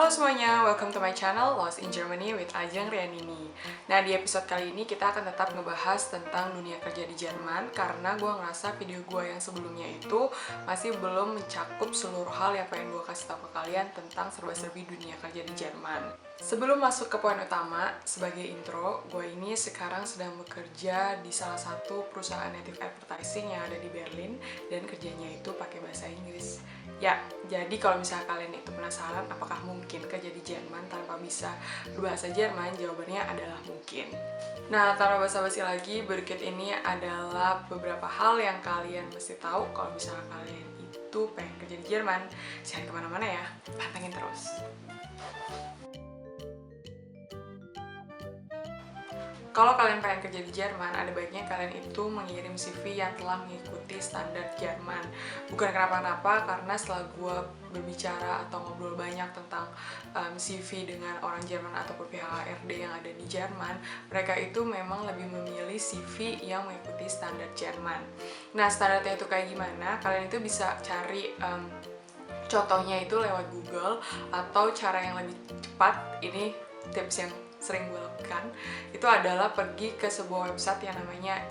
Halo semuanya, welcome to my channel Lost in Germany with Ajeng Rianini. Nah, di episode kali ini kita akan tetap ngebahas tentang dunia kerja di Jerman karena gue ngerasa video gue yang sebelumnya itu masih belum mencakup seluruh hal yang pengen gue kasih tahu ke kalian tentang serba-serbi dunia kerja di Jerman. Sebelum masuk ke poin utama, sebagai intro, gue ini sekarang sedang bekerja di salah satu perusahaan native advertising yang ada di Berlin dan kerjanya itu pakai bahasa Inggris. Ya, jadi kalau misalnya kalian itu penasaran apakah mungkin kerja di Jerman tanpa bisa berbahasa Jerman, jawabannya adalah mungkin. Nah, tanpa basa-basi lagi, berikut ini adalah beberapa hal yang kalian mesti tahu kalau misalnya kalian itu pengen kerja di Jerman. Jangan kemana-mana ya, pantengin terus. Kalau kalian pengen kerja di Jerman, ada baiknya kalian itu mengirim CV yang telah mengikuti standar Jerman. Bukan kenapa-napa, karena setelah gue berbicara atau ngobrol banyak tentang CV dengan orang Jerman ataupun pihak HRD yang ada di Jerman, mereka itu memang lebih memilih CV yang mengikuti standar Jerman. Nah, standarnya itu kayak gimana? Kalian itu bisa cari contohnya itu lewat Google, atau cara yang lebih cepat, ini tips yang sering gue lakukan, itu adalah pergi ke sebuah website yang namanya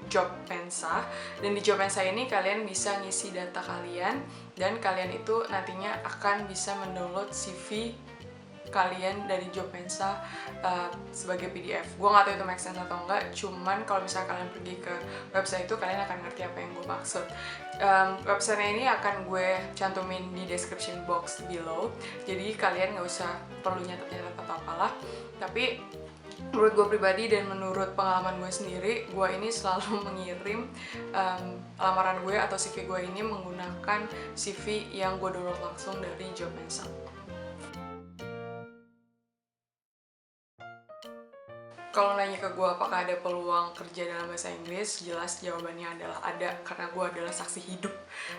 Jobpensa. Dan di Jobpensa ini kalian bisa ngisi data kalian, dan kalian itu nantinya akan bisa mendownload CV kalian dari Jobpensa sebagai PDF. Gue gak tahu itu make sense atau enggak, cuman kalau misalnya kalian pergi ke website itu, kalian akan ngerti apa yang gue maksud. Website ini akan gue cantumin di description box below, jadi kalian gak usah perlu nyatet-nyatet atau apalah. Tapi menurut gue pribadi dan menurut pengalaman gue sendiri, gue ini selalu mengirim lamaran gue atau CV gue ini menggunakan CV yang gue download langsung dari Jobpensa. Kalau nanya ke gue apakah ada peluang kerja dalam bahasa Inggris, jelas jawabannya adalah ada, karena gue adalah saksi hidup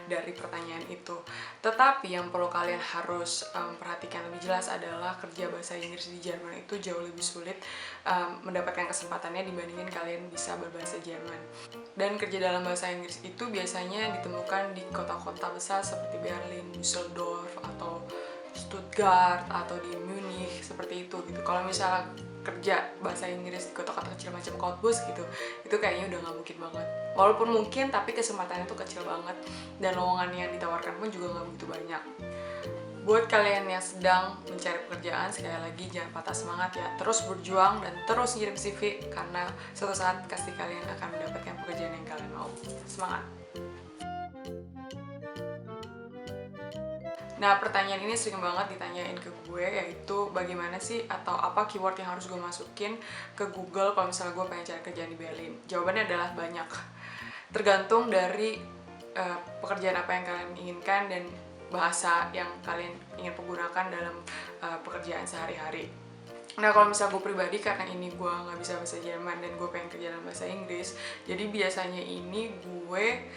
dari pertanyaan itu. Tetapi yang perlu kalian harus perhatikan lebih jelas adalah kerja bahasa Inggris di Jerman itu jauh lebih sulit mendapatkan kesempatannya dibandingin kalian bisa berbahasa Jerman. Dan kerja dalam bahasa Inggris itu biasanya ditemukan di kota-kota besar seperti Berlin, Düsseldorf, atau Stuttgart, atau di Munich, seperti itu gitu. Kalau misalnya kerja bahasa Inggris di kota-kota kecil macam Cottbus gitu, itu kayaknya udah gak mungkin banget. Walaupun mungkin, tapi kesempatannya tuh kecil banget, dan lowongan yang ditawarkan pun juga gak begitu banyak. Buat kalian yang sedang mencari pekerjaan, sekali lagi jangan patah semangat ya, terus berjuang dan terus ngirim CV, karena suatu saat pasti kalian akan mendapatkan pekerjaan yang kalian mau. Semangat! Nah, pertanyaan ini sering banget ditanyain ke gue, yaitu bagaimana sih atau apa keyword yang harus gue masukin ke Google kalau misalnya gue pengen cari kerjaan di Berlin. Jawabannya adalah banyak. Tergantung dari pekerjaan apa yang kalian inginkan dan bahasa yang kalian ingin menggunakan dalam pekerjaan sehari-hari. Nah, kalau misalnya gue pribadi, karena ini gue nggak bisa bahasa Jerman dan gue pengen kerja dalam bahasa Inggris, jadi biasanya ini gue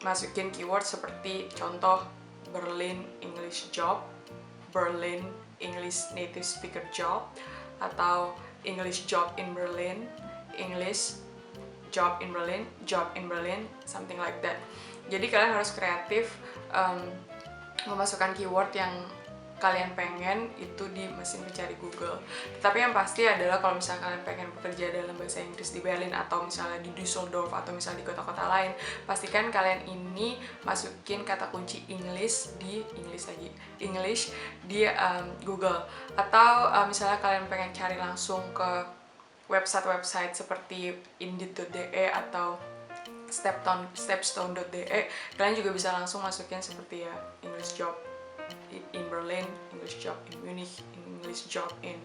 masukin keyword seperti contoh Berlin English job, Berlin English native speaker job, atau English job in Berlin, English job in Berlin, job in Berlin, something like that. Jadi kalian harus kreatif memasukkan keyword yang kalian pengen itu di mesin pencari Google. Tapi yang pasti adalah kalau misalnya kalian pengen bekerja dalam bahasa Inggris di Berlin, atau misalnya di Düsseldorf, atau misalnya di kota-kota lain, pastikan kalian ini masukin kata kunci English di Google. Atau misalnya kalian pengen cari langsung ke website-website seperti Indeed.de atau Stepstone.de, kalian juga bisa langsung masukin seperti ya English job in Berlin, English job in Munich, English job in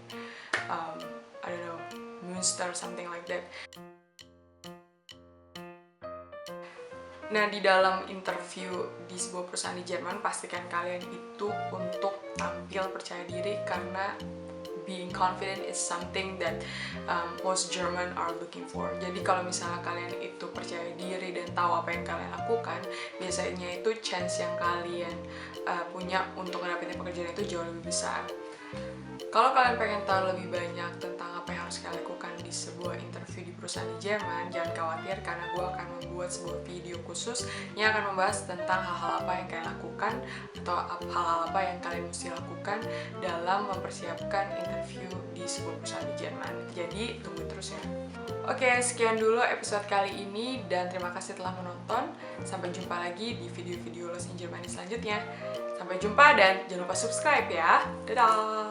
I don't know, Münster, something like that. Nah, di dalam interview di sebuah perusahaan di Jerman, pastikan kalian itu untuk tampil percaya diri, karena being confident is something that most German are looking for. Jadi kalau misalnya kalian itu percaya diri dan tahu apa yang kalian lakukan, biasanya itu chance yang kalian punya untuk mendapatkan pekerjaan itu jauh lebih besar. Kalau kalian pengen tahu lebih banyak tentang apa yang harus kalian lakukan di sebuah interview di perusahaan di Jerman, jangan khawatir karena gue akan membuat sebuah video khusus yang akan membahas tentang hal-hal apa yang kalian lakukan atau hal-hal apa yang kalian mesti lakukan dalam mempersiapkan interview di sebuah perusahaan di Jerman. Jadi tunggu terus ya. Oke, sekian dulu episode kali ini dan terima kasih telah menonton. Sampai jumpa lagi di video-video Lost in Germany selanjutnya. Sampai jumpa dan jangan lupa subscribe ya. Dadah!